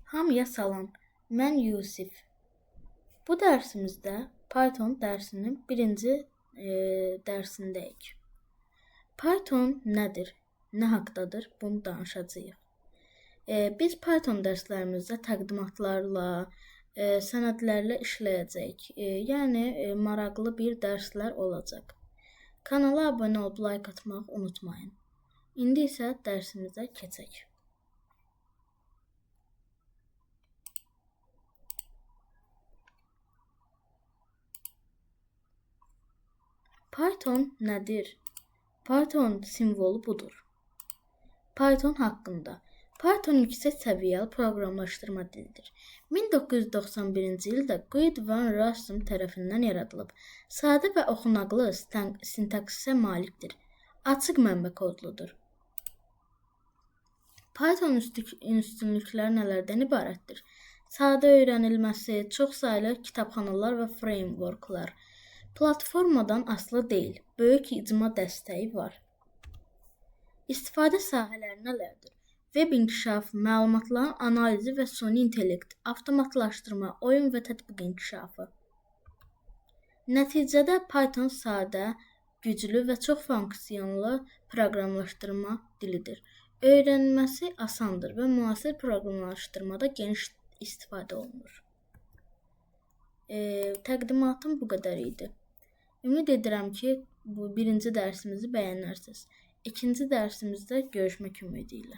Hamıya salam, mən Yusif. Bu dərsimizdə Python dərsinin birinci dərsindəyik. Python nədir, nə haqdadır, bunu danışacağıq. Biz Python dərslərimizdə təqdimatlarla, sənədlərlə işləyəcəyik. Yəni, maraqlı bir dərslər olacaq. Kanala abunə olub like atmağı unutmayın. İndi isə dərsimizə keçək. Python nədir? Python simvolu budur. Python haqqında. Python yüksək səviyyəli proqramlaşdırma dilidir. 1991-ci ildə Guy Van Rossum tərəfindən yaradılıb. Sadə və oxunaqlı sintaksə malikdir. Açıq mənbə kodludur. Python üstünlükləri nələrdən ibarətdir? Sadə öyrənilməsi, çoxsaylı kitabxanalar və frameworklar. Platformadan asılı deyil, böyük icma dəstəyi var. İstifadə sahələri nələrdir? Web inkişafı, məlumatların analizi və süni intellekt, avtomatlaşdırma, oyun və tətbiq inkişafı. Nəticədə Python sadə, güclü və çox funksiyonlu proqramlaşdırma dilidir. Öyrənilməsi asandır və müasir proqramlaşdırmada geniş istifadə olunur. Təqdimatım bu qədər idi. Ümid edirəm ki, bu birinci dərsimizi bəyənərsiniz. İkinci dərsimizdə görüşmək ümidi ilə.